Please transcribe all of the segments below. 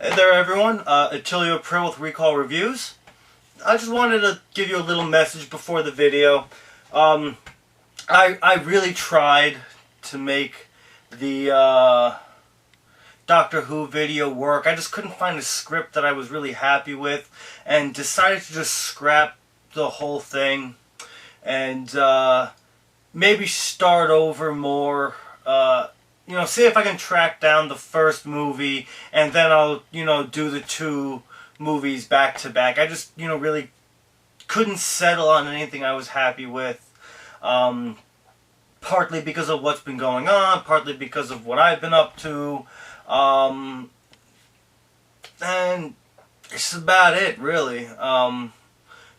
Hey there everyone, Attilio Prill with Recall Reviews. I just wanted to give you a little message before the video. I really tried to make the Doctor Who video work. I just couldn't find a script that I was really happy with and decided to just scrap the whole thing and maybe start over more. See if I can track down the first movie, and then I'll, do the two movies back to back. I just, really couldn't settle on anything I was happy with. Partly because of what's been going on, partly because of what I've been up to. And it's about it, really.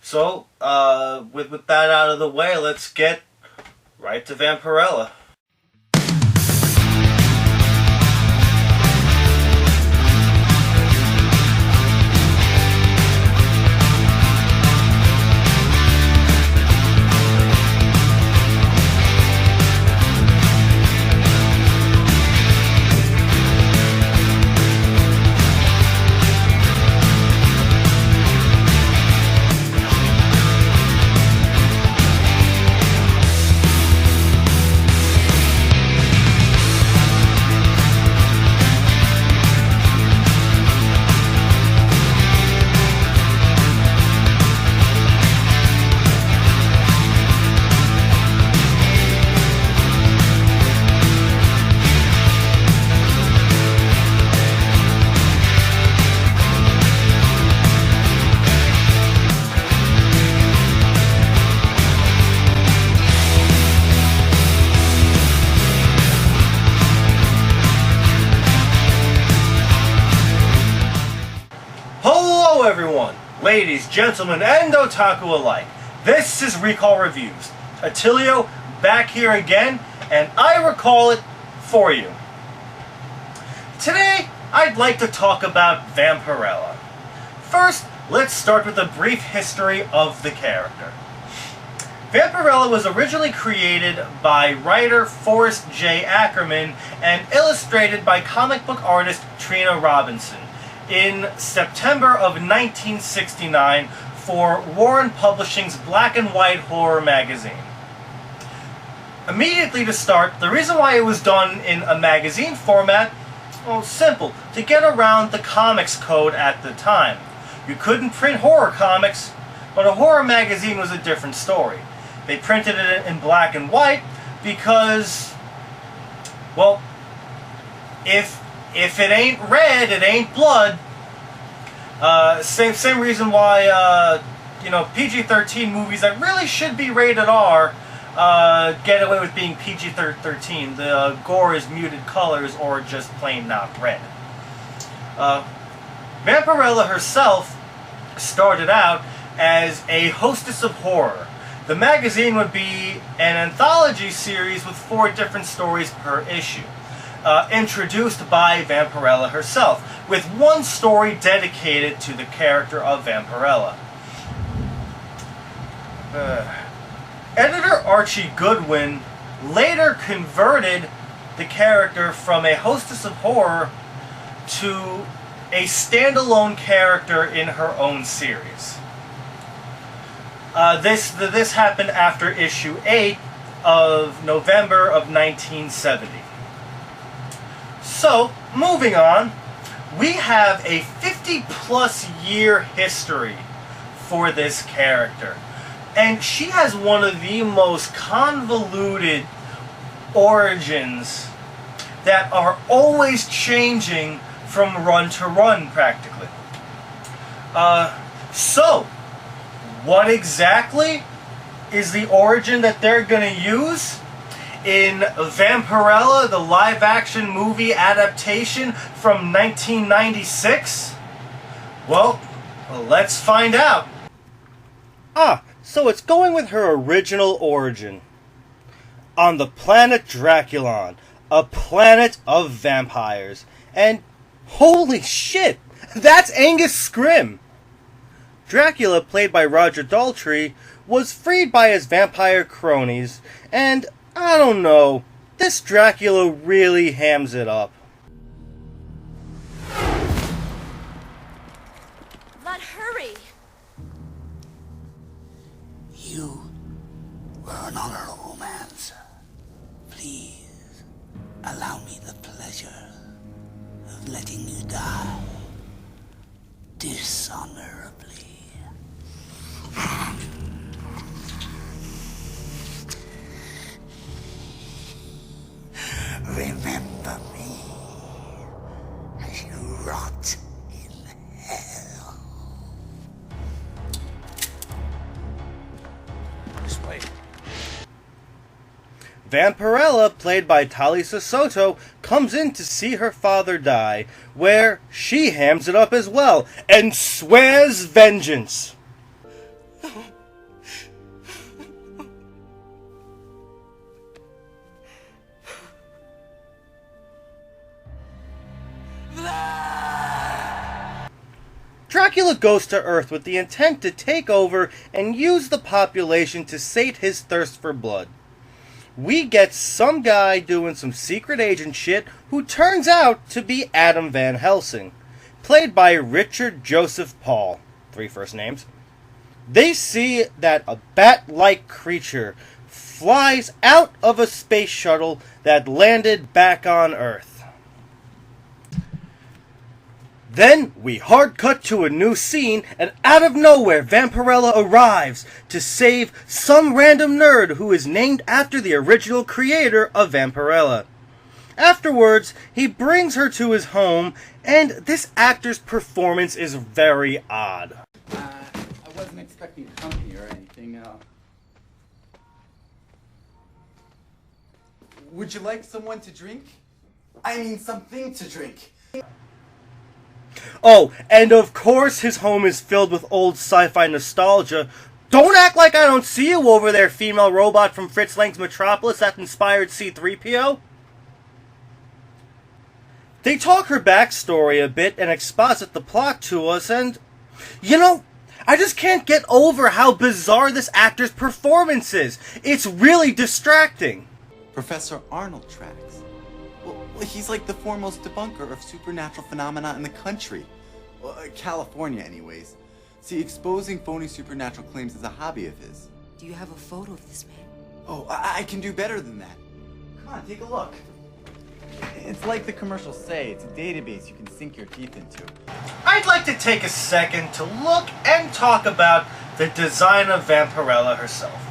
So, with that out of the way, let's get right to Vampirella. Hello everyone, ladies, gentlemen, and otaku alike. This is Recall Reviews. Attilio back here again, and I recall it for you. Today, I'd like to talk about Vampirella. First, let's start with a brief history of the character. Vampirella was originally created by writer Forrest J. Ackerman and illustrated by comic book artist Trina Robinson in September of 1969 for Warren Publishing's Black and White Horror magazine. Immediately to start, the reason why it was done in a magazine format, well, simple, to get around the comics code at the time. You couldn't print horror comics, but a horror magazine was a different story. They printed it in black and white because, well, if it ain't red, it ain't blood. Same reason why PG-13 movies that really should be rated R get away with being PG-13. The gore is muted colors or just plain not red. Vampirella herself started out as a hostess of horror. The magazine would be an anthology series with 4 different stories per issue. Introduced by Vampirella herself, with one story dedicated to the character of Vampirella. Editor Archie Goodwin later converted the character from a hostess of horror to a standalone character in her own series. This happened after issue 8 of November of 1970. So, moving on, we have a 50-plus year history for this character. And she has one of the most convoluted origins that are always changing from run to run, practically. So, what exactly is the origin that they're going to use in Vampirella, the live-action movie adaptation from 1996? Well, let's find out. So it's going with her original origin. On the planet Dracula, a planet of vampires. And holy shit, that's Angus Scrimm! Dracula, played by Roger Daltrey, was freed by his vampire cronies, and I don't know, this Dracula really hams it up. allow me the pleasure of letting you die dishonorably. Remember me as you rot in hell. Just wait. Vampirella, played by Talisa Soto, comes in to see her father die, where she hams it up as well, and swears vengeance. Dracula goes to Earth with the intent to take over and use the population to sate his thirst for blood. We get some guy doing some secret agent shit who turns out to be Adam Van Helsing, played by Richard Joseph Paul, 3 first names. They see that a bat-like creature flies out of a space shuttle that landed back on Earth. Then we hard cut to a new scene, and out of nowhere Vampirella arrives to save some random nerd who is named after the original creator of Vampirella. Afterwards, he brings her to his home, and this actor's performance is very odd. I wasn't expecting company or anything. Would you like someone to drink? I mean, something to drink. Oh, and of course his home is filled with old sci-fi nostalgia. Don't act like I don't see you over there, female robot from Fritz Lang's Metropolis that inspired C-3PO. They talk her backstory a bit and exposit the plot to us, and, you know, I just can't get over how bizarre this actor's performance is. It's really distracting. Professor Arnold tracks. Well, he's like the foremost debunker of supernatural phenomena in the country. Well, California, anyways. See, exposing phony supernatural claims is a hobby of his. Do you have a photo of this man? Oh, I can do better than that. Come on, take a look. It's like the commercials say, it's a database you can sink your teeth into. I'd like to take a second to look and talk about the design of Vampirella herself.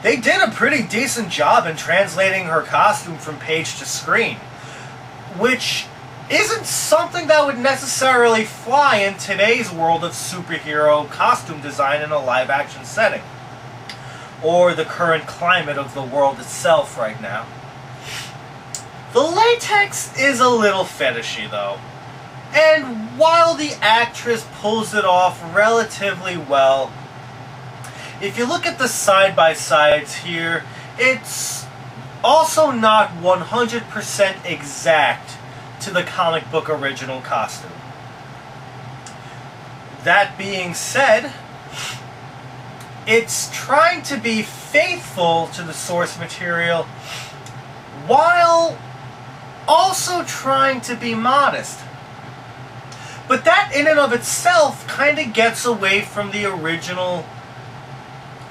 They did a pretty decent job in translating her costume from page to screen, which isn't something that would necessarily fly in today's world of superhero costume design in a live-action setting, or the current climate of the world itself right now. The latex is a little fetishy, though, and while the actress pulls it off relatively well, if you look at the side-by-sides here, it's also not 100% exact to the comic book original costume. That being said, it's trying to be faithful to the source material while also trying to be modest. But that in and of itself kind of gets away from the original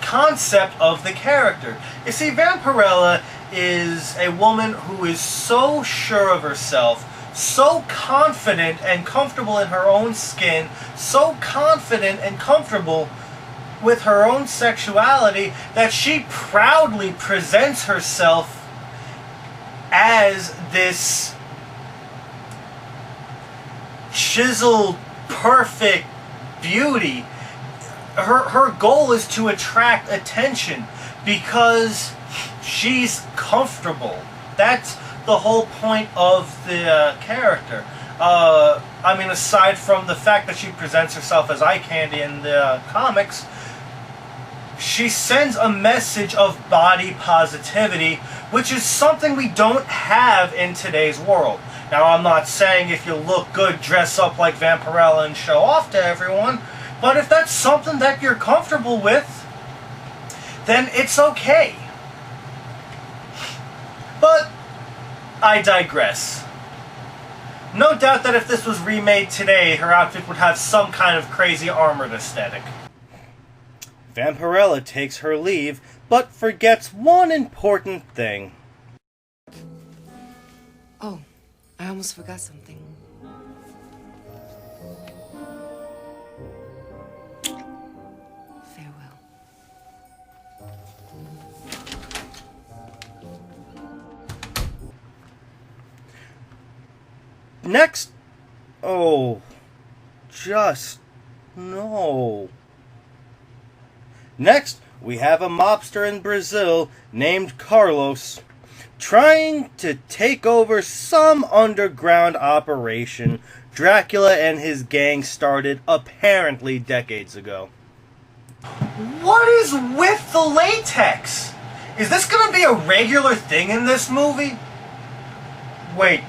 concept of the character. You see, Vampirella is a woman who is so sure of herself, so confident and comfortable in her own skin, so confident and comfortable with her own sexuality that she proudly presents herself as this chiseled, perfect beauty. Her goal is to attract attention because she's comfortable. That's the whole point of the character. I mean, aside from the fact that she presents herself as eye candy in the comics, she sends a message of body positivity, which is something we don't have in today's world. Now, I'm not saying if you look good, dress up like Vampirella and show off to everyone, but if that's something that you're comfortable with, then it's okay. But I digress. No doubt that if this was remade today, her outfit would have some kind of crazy armored aesthetic. Vampirella takes her leave, but forgets one important thing. Oh, I almost forgot something. Farewell. Next, oh, just no. Next, we have a mobster in Brazil named Carlos trying to take over some underground operation Dracula and his gang started apparently decades ago. What is with the latex? Is this going to be a regular thing in this movie? Wait.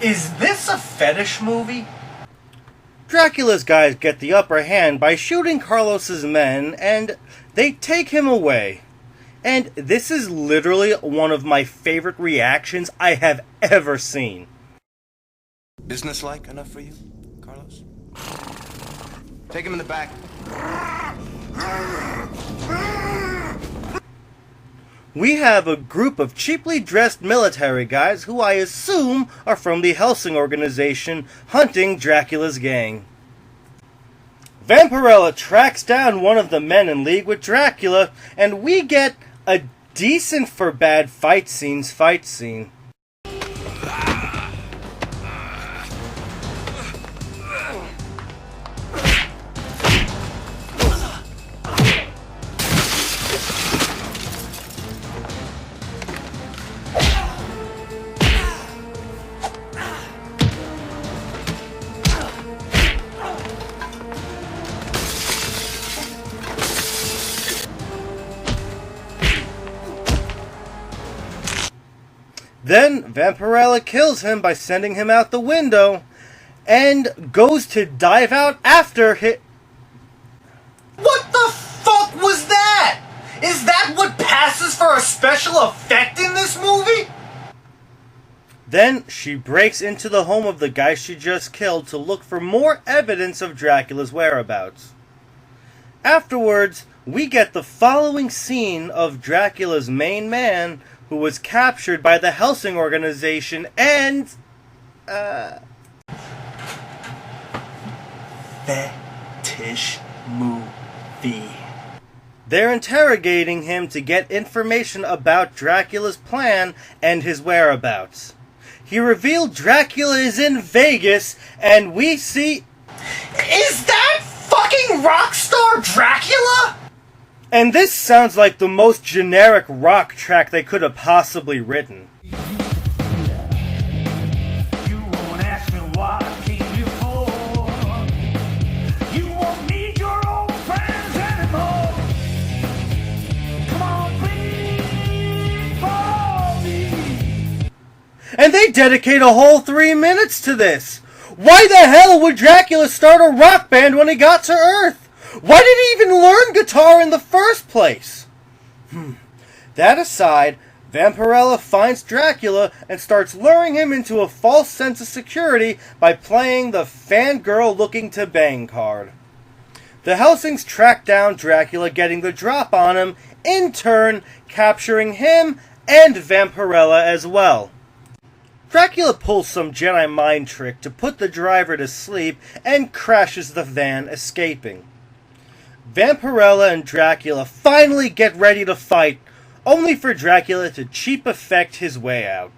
Is this a fetish movie? Dracula's guys get the upper hand by shooting Carlos's men, and they take him away. And this is literally one of my favorite reactions I have ever seen. Businesslike enough for you, Carlos? Take him in the back. We have a group of cheaply dressed military guys who I assume are from the Helsing organization hunting Dracula's gang. Vampirella tracks down one of the men in league with Dracula, and we get a decent for bad fight scene. Then Vampirella kills him by sending him out the window and goes to dive out after him. What the fuck was that? Is that what passes for a special effect in this movie? Then she breaks into the home of the guy she just killed to look for more evidence of Dracula's whereabouts. Afterwards, we get the following scene of Dracula's main man who was captured by the Helsing organization and... fetish movie. They're interrogating him to get information about Dracula's plan and his whereabouts. He revealed Dracula is in Vegas, and we see... Is that fucking rockstar Dracula? And this sounds like the most generic rock track they could have possibly written. You won't ask me what I came here for. You won't need your old friends anymore. Come on, please follow me. And they dedicate a whole 3 minutes to this. Why the hell would Dracula start a rock band when he got to Earth? Why did he even learn guitar in the first place? That aside, Vampirella finds Dracula and starts luring him into a false sense of security by playing the fangirl looking to bang card. The Helsings track down Dracula, getting the drop on him, in turn capturing him and Vampirella as well. Dracula pulls some Jedi mind trick to put the driver to sleep and crashes the van, escaping. Vampirella and Dracula finally get ready to fight, only for Dracula to cheap effect his way out.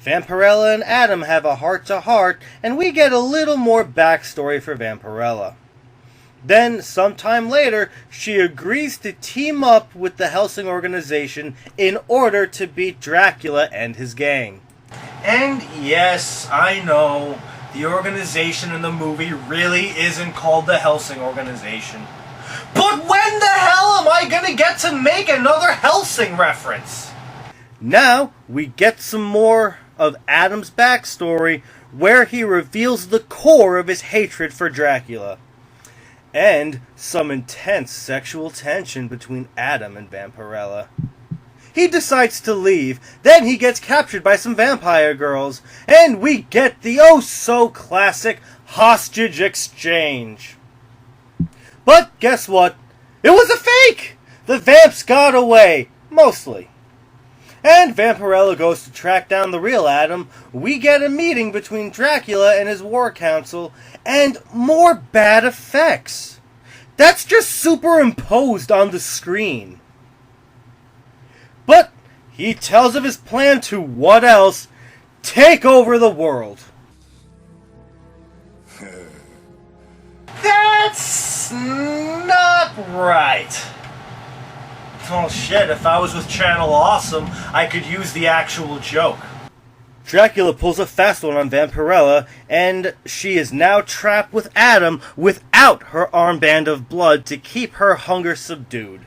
Vampirella and Adam have a heart-to-heart, and we get a little more backstory for Vampirella. Then, sometime later, she agrees to team up with the Helsing organization in order to beat Dracula and his gang. And yes, I know, the organization in the movie really isn't called the Helsing organization. But when the hell am I gonna get to make another Helsing reference? Now, we get some more of Adam's backstory, where he reveals the core of his hatred for Dracula. And some intense sexual tension between Adam and Vampirella. He decides to leave, then he gets captured by some vampire girls, and we get the oh-so-classic hostage exchange. But guess what? It was a fake! The vamps got away, mostly. and Vampirella goes to track down the real Adam, we get a meeting between Dracula and his war council, and more bad effects. That's just superimposed on the screen. But he tells of his plan to, what else? Take over the world. That's not right. Oh shit, if I was with Channel Awesome, I could use the actual joke. Dracula pulls a fast one on Vampirella, and she is now trapped with Adam without her armband of blood to keep her hunger subdued.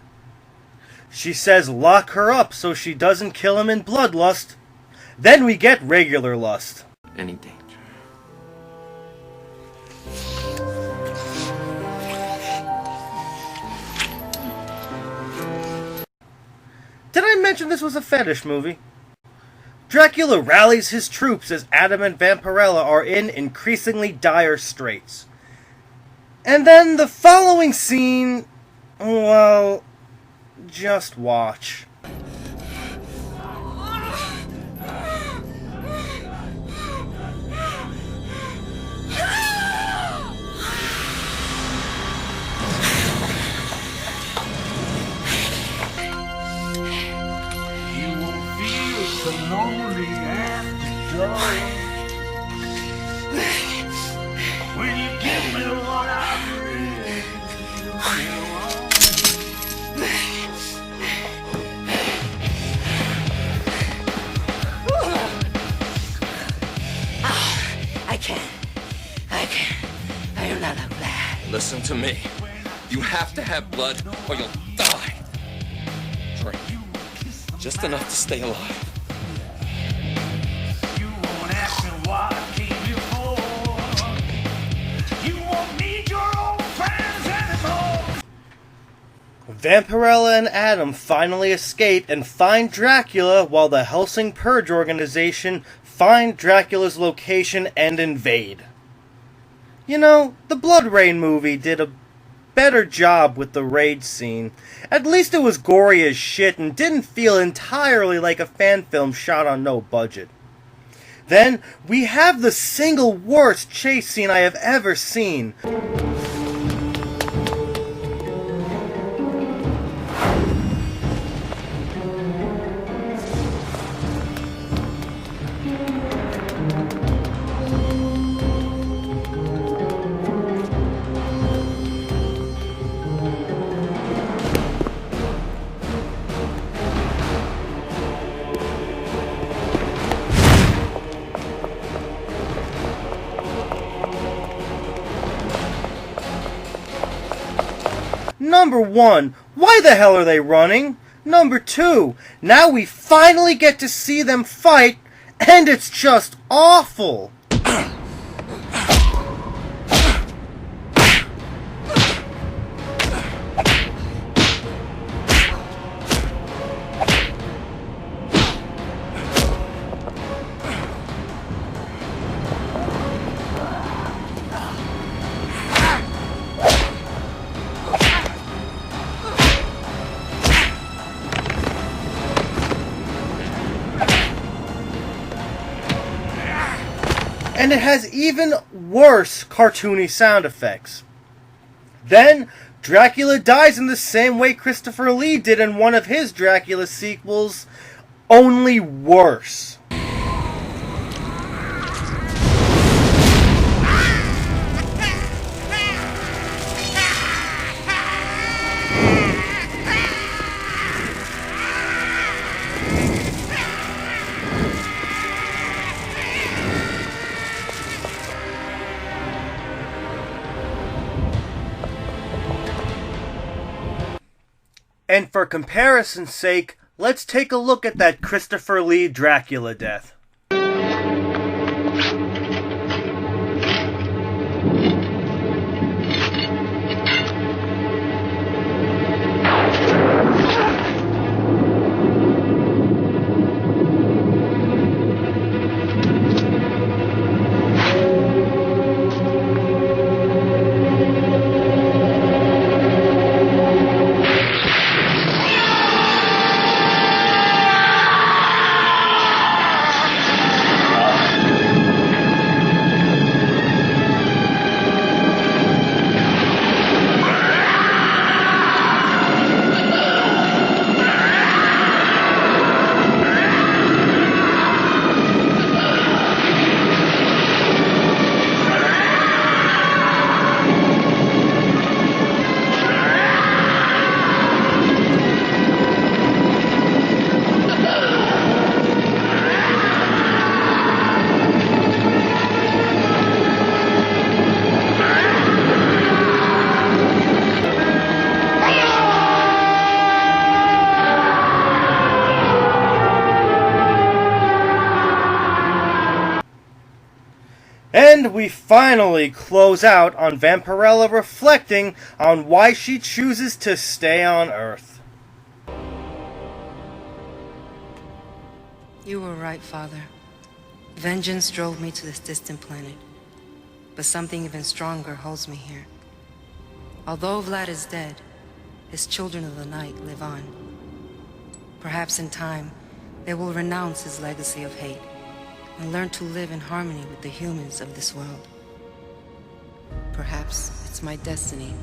She says lock her up so she doesn't kill him in bloodlust. Then we get regular lust. Any danger? Did I mention this was a fetish movie? Dracula rallies his troops as Adam and Vampirella are in increasingly dire straits. And then the following scene, well, just watch. You won't feel so lonely after dark when you give me what I really want. I can't. I do not have blood. Listen to me. You have to have blood or you'll die. Drink. Just enough to stay alive. You won't ask me what I came here for. You won't need your old friends anymore. Vampirella and Adam finally escape and find Dracula while the Helsing Purge organization find Dracula's location and invade. You know, the Blood Rain movie did a better job with the raid scene. At least it was gory as shit and didn't feel entirely like a fan film shot on no budget. Then, we have the single worst chase scene I have ever seen. Number 1, why the hell are they running? Number 2, now we finally get to see them fight, and it's just awful. And it has even worse cartoony sound effects. Then, Dracula dies in the same way Christopher Lee did in one of his Dracula sequels, only worse. And for comparison's sake, let's take a look at that Christopher Lee Dracula death. And we finally close out on Vampirella reflecting on why she chooses to stay on Earth. You were right, Father. Vengeance drove me to this distant planet. But something even stronger holds me here. Although Vlad is dead, his children of the night live on. Perhaps in time, they will renounce his legacy of hate and learn to live in harmony with the humans of this world. Perhaps it's my destiny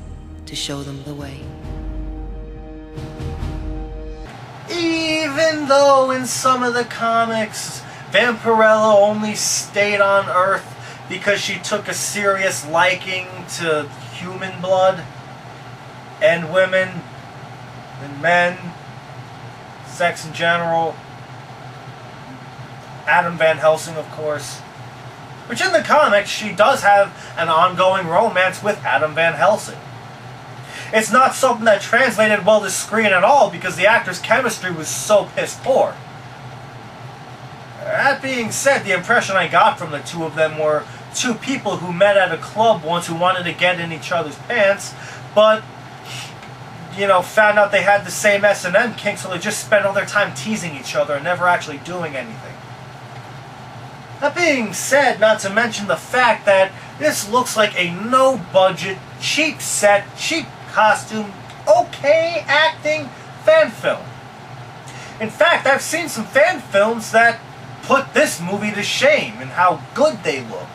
to show them the way. Even though in some of the comics, Vampirella only stayed on Earth because she took a serious liking to human blood and women and men, sex in general. Adam Van Helsing, of course. Which in the comics, she does have an ongoing romance with Adam Van Helsing. It's not something that translated well to screen at all because the actor's chemistry was so piss poor. That being said, the impression I got from the two of them were two people who met at a club once who wanted to get in each other's pants, but, you know, found out they had the same S&M kink, so they just spent all their time teasing each other and never actually doing anything. That being said, not to mention the fact that this looks like a no-budget, cheap set, cheap costume, okay acting fan film. In fact, I've seen some fan films that put this movie to shame in how good they look.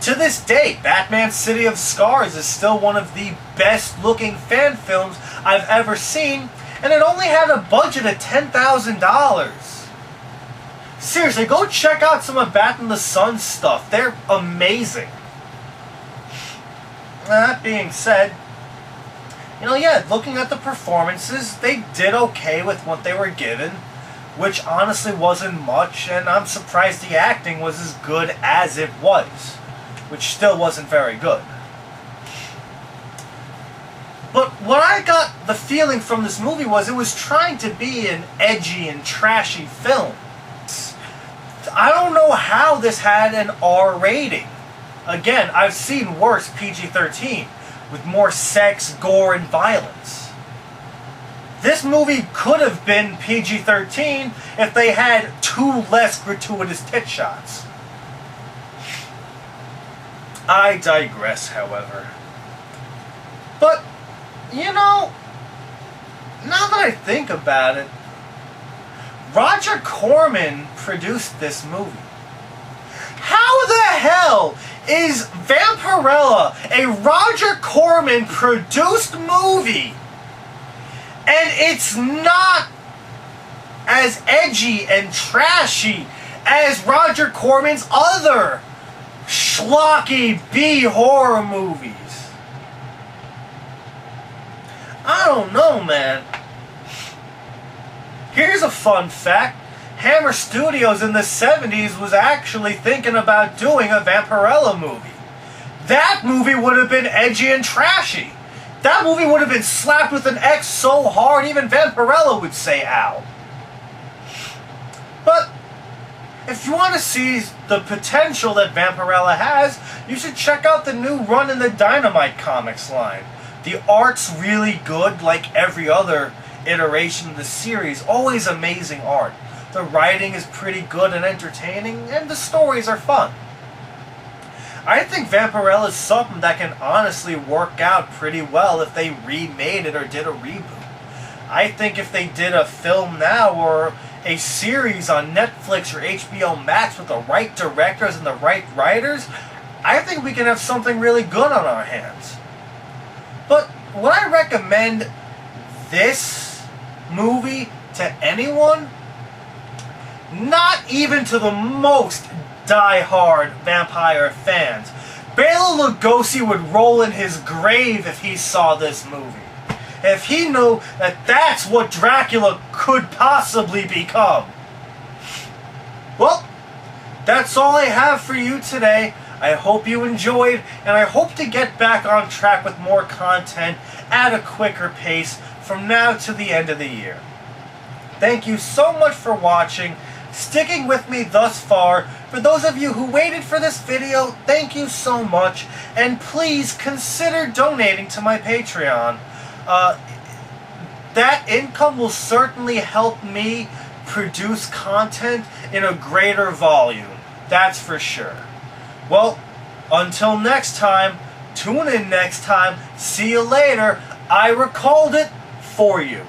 To this day, Batman City of Scars is still one of the best looking fan films I've ever seen, and it only had a budget of $10,000. Seriously, go check out some of Bat in the Sun stuff. They're amazing. That being said, you know, yeah, looking at the performances, they did okay with what they were given, which honestly wasn't much, and I'm surprised the acting was as good as it was, which still wasn't very good. But what I got the feeling from this movie was it was trying to be an edgy and trashy film. I don't know how this had an R rating. Again, I've seen worse PG-13, with more sex, gore, and violence. This movie could have been PG-13 if they had 2 less gratuitous tit shots. I digress, however. But, you know, now that I think about it, Roger Corman produced this movie. How the hell is Vampirella a Roger Corman produced movie and it's not as edgy and trashy as Roger Corman's other schlocky B-horror movies? I don't know, man. Here's a fun fact. Hammer Studios in the 70s was actually thinking about doing a Vampirella movie. That movie would have been edgy and trashy. That movie would have been slapped with an X so hard even Vampirella would say ow. But if you want to see the potential that Vampirella has, you should check out the new run in the Dynamite comics line. The art's really good, like every other iteration of the series. Always amazing art. The writing is pretty good and entertaining, and the stories are fun. I think Vampirella is something that can honestly work out pretty well if they remade it or did a reboot. I think if they did a film now or a series on Netflix or HBO Max with the right directors and the right writers, I think we can have something really good on our hands. But would I recommend this movie to anyone? Not even to the most die-hard vampire fans. Bela Lugosi would roll in his grave if he saw this movie. If he knew that that's what Dracula could possibly become. Well, that's all I have for you today. I hope you enjoyed, and I hope to get back on track with more content at a quicker pace from now to the end of the year. Thank you so much for watching, sticking with me thus far For those of you who waited for this video, thank you so much, and please consider donating to my Patreon. That income will certainly help me produce content in a greater volume. That's for sure. Well, until next time, tune in next time. See you later. I recalled it for you.